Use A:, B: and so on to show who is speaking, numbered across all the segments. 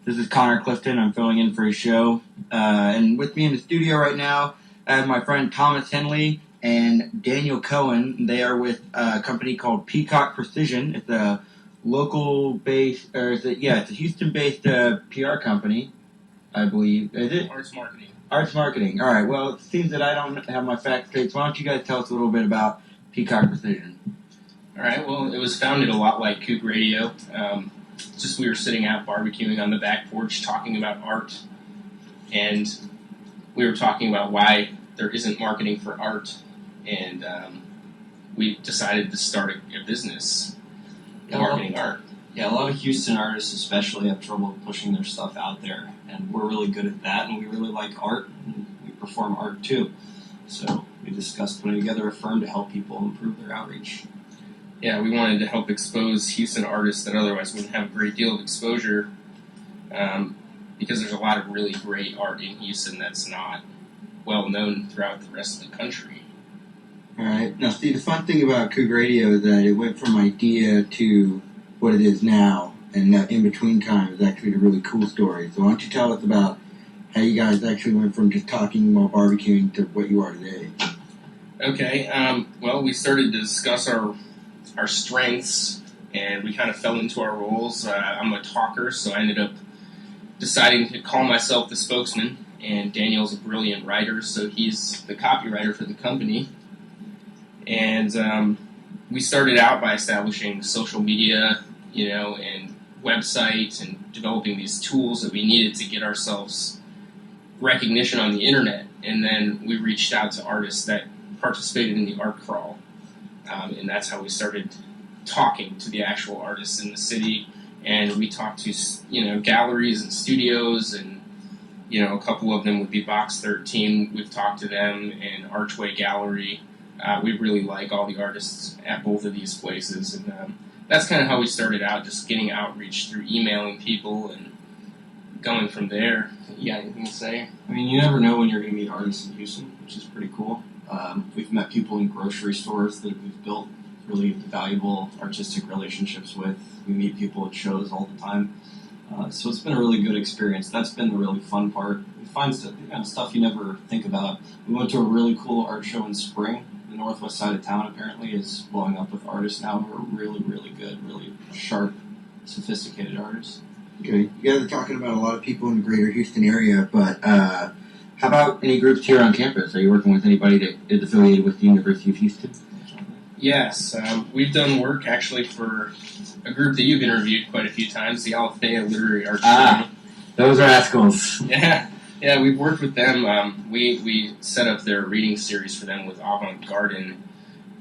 A: This is Connor Clifton. I'm filling in for his show. And with me in the studio right now, I have my friend Thomas Henley and Daniel Cohen. They are with a company called Peacock Precision. It's a local-based, it's a Houston-based PR company, I believe. Is it?
B: Arts marketing.
A: Arts marketing. All right. Well, it seems that I don't have my facts straight. So why don't you guys tell us a little bit about Peacock Precision?
B: All right. Well, it was founded a lot like Coog Radio. Just we were sitting out barbecuing on the back porch talking about art, and we were talking about why there isn't marketing for art, and we decided to start a business marketing art.
C: Yeah, a lot of Houston artists especially have trouble pushing their stuff out there, and we're really good at that, and we really like art, and we perform art too. So we discussed putting together a firm to help people improve their outreach.
B: Yeah, we wanted to help expose Houston artists that otherwise wouldn't have a great deal of exposure, because there's a lot of really great art in Houston that's not well known throughout the rest of the country.
A: All right. Now, see, the fun thing about Coog Radio is that it went from idea to what it is now, and that in between time is actually a really cool story. So why don't you tell us about how you guys actually went from just talking while barbecuing to what you are today?
B: Okay. Well, we started to discuss our strengths, and we kind of fell into our roles. I'm a talker, so I ended up deciding to call myself the spokesman, and Daniel's a brilliant writer, so he's the copywriter for the company. And we started out by establishing social media, and websites, and developing these tools that we needed to get ourselves recognition on the internet. And then we reached out to artists that participated in the art crawl. And that's how we started talking to the actual artists in the city. And we talked to, galleries and studios, and, a couple of them would be Box 13. We've talked to them, and Archway Gallery. We really like all the artists at both of these places. And that's kind of how we started out, just getting outreach through emailing people and going from there. You got anything to say?
C: I mean, you never know when you're going to meet artists in Houston, which is pretty cool. We've met people in grocery stores that we've built really valuable artistic relationships with. We meet people at shows all the time. So it's been a really good experience. That's been the really fun part. We find stuff you never think about. We went to a really cool art show in spring. The northwest side of town apparently is blowing up with artists now who are really, really good, really sharp, sophisticated artists.
A: Okay. You guys are talking about a lot of people in the greater Houston area, but how about any groups here on campus? Are you working with anybody that is affiliated with the University of Houston?
B: Yes, we've done work actually for a group that you've interviewed quite a few times, the Alethea Literary Arts Community.
A: Those rascals.
B: Yeah, we've worked with them. We set up their reading series for them with Avant Garden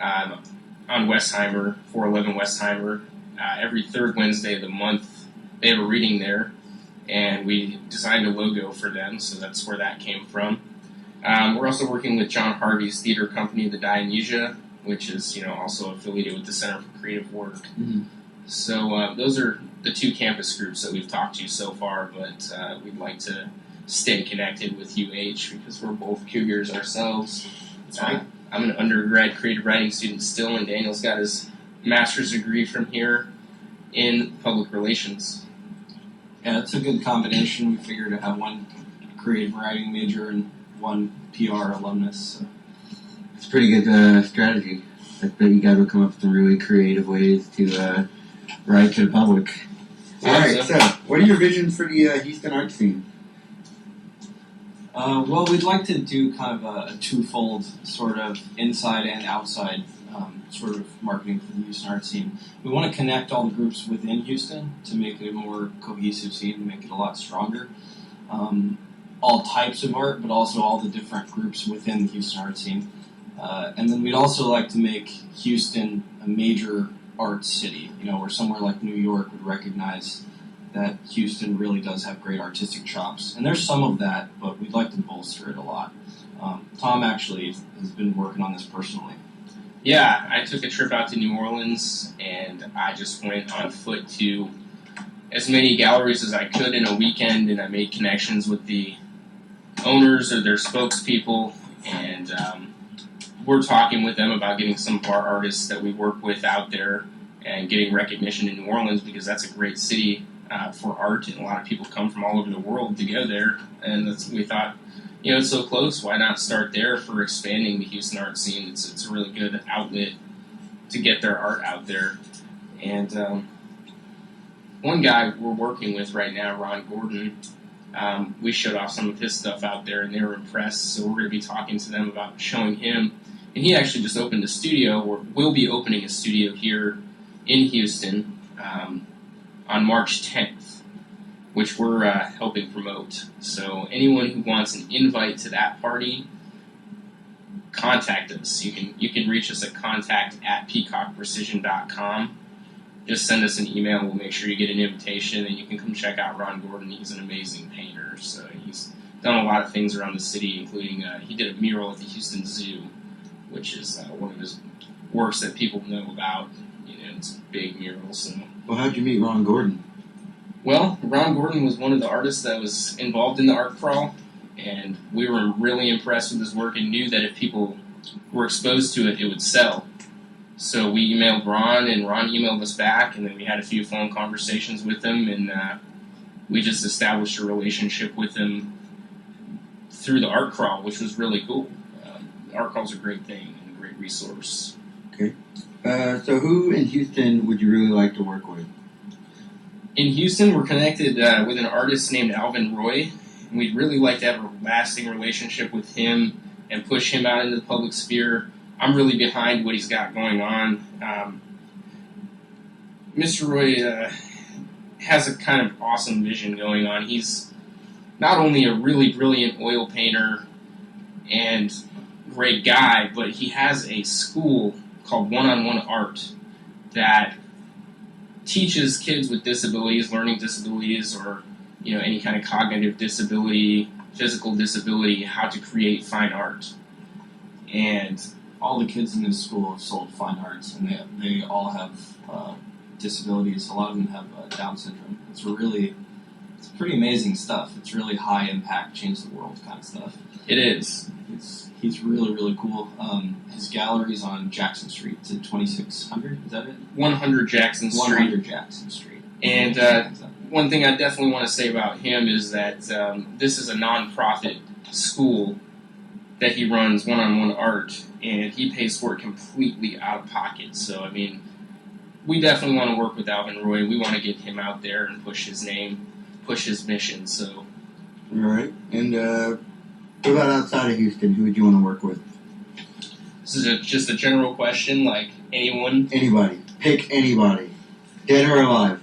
B: on Westheimer, 411 Westheimer. Every third Wednesday of the month, they have a reading there, and we designed a logo for them, so that's where that came from. We're also working with John Harvey's theater company, the Dionysia, which is also affiliated with the Center for Creative Work.
A: Mm-hmm.
B: So those are the two campus groups that we've talked to so far, but we'd like to stay connected with UH because we're both Cougars ourselves.
C: That's right.
B: I'm an undergrad creative writing student still, and Daniel's got his master's degree from here in public relations.
C: Yeah, it's a good combination. We figure to have one creative writing major and one PR alumnus. So.
A: It's a pretty good strategy. I bet you guys will come up with some really creative ways to write to the public. All right, so what are your visions for the Houston art scene?
C: Well, we'd like to do kind of a twofold sort of inside and outside sort of marketing for the Houston art scene. We want to connect all the groups within Houston to make it a more cohesive scene, to make it a lot stronger. All types of art, but also all the different groups within the Houston art scene. And then we'd also like to make Houston a major art city, where somewhere like New York would recognize that Houston really does have great artistic chops. And there's some of that, but we'd like to bolster it a lot. Tom actually has been working on this personally.
B: Yeah, I took a trip out to New Orleans, and I just went on foot to as many galleries as I could in a weekend, and I made connections with the owners or their spokespeople, and we're talking with them about getting some of our artists that we work with out there and getting recognition in New Orleans because that's a great city for art, and a lot of people come from all over the world to go there. And we thought, it's so close. Why not start there for expanding the Houston art scene? It's a really good outlet to get their art out there. And one guy we're working with right now, Ron Gordon, we showed off some of his stuff out there, and they were impressed. So we're going to be talking to them about showing him. And he actually just opened a studio, or will be opening a studio here in Houston on March 10th, which we're helping promote. So anyone who wants an invite to that party, contact us. You can reach us at contact@peacockprecision.com. Just send us an email. We'll make sure you get an invitation, and you can come check out Ron Gordon. He's an amazing painter. So he's done a lot of things around the city, including he did a mural at the Houston Zoo, which is one of his works that people know about. It's a big mural. So.
A: Well, how'd you meet Ron Gordon?
B: Well, Ron Gordon was one of the artists that was involved in the art crawl, and we were really impressed with his work and knew that if people were exposed to it, it would sell. So we emailed Ron, and Ron emailed us back, and then we had a few phone conversations with him, and we just established a relationship with him through the art crawl, which was really cool. The art crawl is a great thing and a great resource.
A: Okay. So who in Houston would you really like to work with?
B: In Houston, we're connected with an artist named Alvin Roy, and we'd really like to have a lasting relationship with him and push him out into the public sphere. I'm really behind what he's got going on. Mr. Roy has a kind of awesome vision going on. He's not only a really brilliant oil painter and great guy, but he has a school called One-on-One Art that teaches kids with disabilities, learning disabilities, or any kind of cognitive disability, physical disability, how to create fine art. And
C: all the kids in this school have sold fine arts, and they all have disabilities. A lot of them have Down syndrome. It's pretty amazing stuff. It's really high impact, change the world kind of stuff.
B: It is.
C: He's really, really cool. His gallery's on Jackson Street. It's at 2600, is that it?
B: 100 Jackson Street.
C: 100 Jackson Street.
B: And one thing I definitely want to say about him is that this is a non-profit school that he runs, One-on-One Art, and he pays for it completely out of pocket. So, we definitely want to work with Alvin Roy. We want to get him out there and push his name, push his mission. So,
A: all right. And what about outside of Houston? Who would you want to work with?
B: This is just a general question, like anyone?
A: Anybody. Pick anybody. Dead or alive.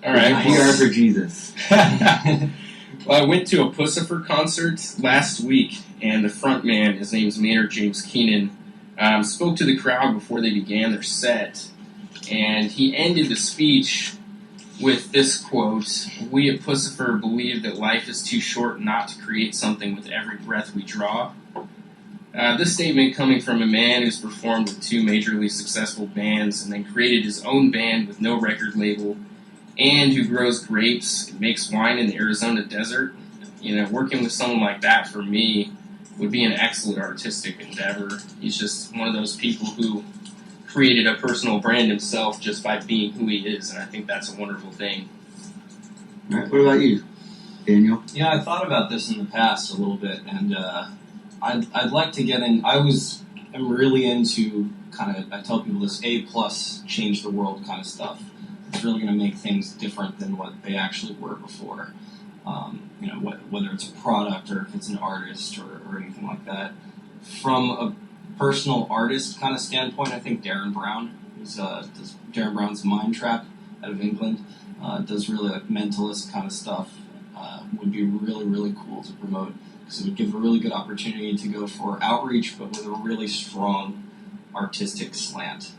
B: All right.
A: PR for Jesus.
B: Well, I went to a Pussifer concert last week, and the front man, his name's Maynard James Keenan, spoke to the crowd before they began their set, and he ended the speech with this quote: "We at Pussifer believe that life is too short not to create something with every breath we draw." This statement coming from a man who's performed with 2 majorly successful bands and then created his own band with no record label, and who grows grapes and makes wine in the Arizona desert. Working with someone like that for me would be an excellent artistic endeavor. He's just one of those people who created a personal brand himself just by being who he is, and I think that's a wonderful thing.
A: All right, what about you, Daniel?
C: Yeah, I thought about this in the past a little bit, and I'd like to get in. I'm really into I tell people this A+ change the world kind of stuff. It's really going to make things different than what they actually were before. Whether it's a product or if it's an artist or anything like that. From a personal artist kind of standpoint, I think Darren Brown, Darren Brown's Mind Trap out of England, does really mentalist kind of stuff. Would be really, really cool to promote, because it would give a really good opportunity to go for outreach, but with a really strong artistic slant.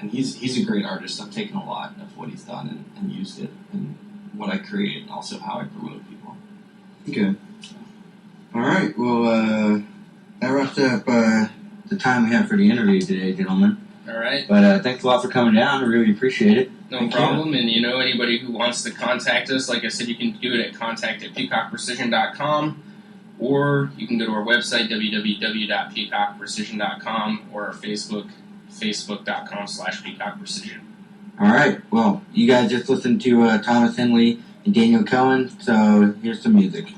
C: And he's a great artist. I've taken a lot of what he's done and used it in what I create, and also how I promote people.
A: Okay. All right. Well, that wraps up the time we have for the interview today, gentlemen.
B: All right.
A: But thanks a lot for coming down. I really appreciate it.
B: No problem. And anybody who wants to contact us, like I said, you can do it at contact@peacockprecision.com, or you can go to our website, www.peacockprecision.com, or our facebook.com/peacockprecision.
A: All right. Well, you guys just listened to Thomas Henley and Daniel Cohen. So here's some music.